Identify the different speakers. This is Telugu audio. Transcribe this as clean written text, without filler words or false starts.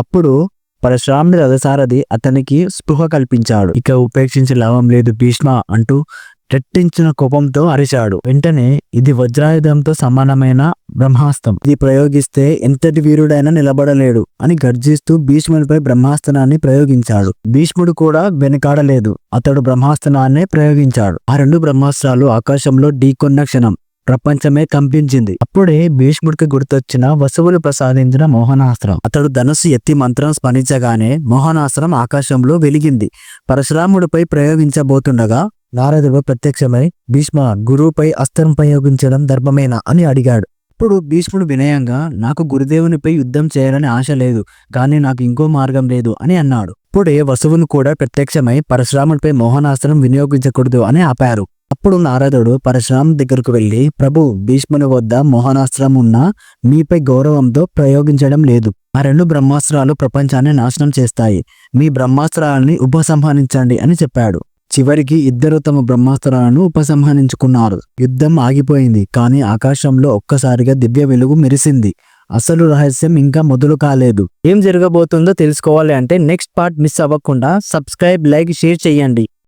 Speaker 1: అప్పుడు పరశురాముడి రథసారథి అతనికి స్పృహ కల్పించాడు. ఇక ఉపేక్షించి లాభం లేదు భీష్మ అంటూ రెట్టించిన కోపంతో అరిచాడు. వెంటనే ఇది వజ్రాయుధంతో సమానమైన బ్రహ్మాస్త్రం, ఇది ప్రయోగిస్తే ఎంతటి వీరుడైనా నిలబడలేడు అని గర్జిస్తూ భీష్ముడిపై బ్రహ్మాస్త్రాన్ని ప్రయోగించాడు. భీష్ముడు కూడా వెనకాడలేదు, అతడు బ్రహ్మాస్త్రాన్నే ప్రయోగించాడు. ఆ రెండు బ్రహ్మాస్త్రాలు ఆకాశంలో ఢీకొన్న క్షణం ప్రపంచమే కంపించింది. అప్పుడే భీష్ముడికి గుర్తొచ్చిన వసువులు ప్రసాదించిన మోహనాస్త్రం. అతడు ధనుస్సు ఎత్తి మంత్రం స్మరించగానే మోహనాస్త్రం ఆకాశంలో వెలిగింది. పరశురాముడిపై ప్రయోగించబోతుండగా నారదుడు ప్రత్యక్షమై భీష్మ, గురువుపై అస్త్రం ప్రయోగించడం ధర్మమేనా అని అడిగాడు. ఇప్పుడు భీష్ముడు వినయంగా, నాకు గురుదేవునిపై యుద్ధం చేయాలని ఆశ లేదు, కానీ నాకు ఇంకో మార్గం లేదు అని అన్నాడు. ఇప్పుడే వసువును కూడా ప్రత్యక్షమై పరశురాముడిపై మోహనాస్త్రం వినియోగించకూడదు అని ఆపారు. అప్పుడు నారదుడు పరశురాము దగ్గరకు వెళ్లి, ప్రభు, భీష్ముని వద్ద మోహనాస్త్రం ఉన్నా మీపై గౌరవంతో ప్రయోగించడం లేదు. ఆ రెండు బ్రహ్మాస్త్రాలు ప్రపంచాన్ని నాశనం చేస్తాయి, మీ బ్రహ్మాస్త్రాలని ఉపసంహరించండి అని చెప్పాడు. చివరికి ఇద్దరు తమ బ్రహ్మాస్త్రాలను ఉపసంహరించుకున్నారు. యుద్ధం ఆగిపోయింది, కానీ ఆకాశంలో ఒక్కసారిగా దివ్య వెలుగు మెరిసింది. అసలు రహస్యం ఇంకా మొదలు కాలేదు. ఏం జరగబోతుందో తెలుసుకోవాలి అంటే నెక్స్ట్ పార్ట్ మిస్ అవ్వకుండా సబ్స్క్రైబ్, లైక్, షేర్ చేయండి.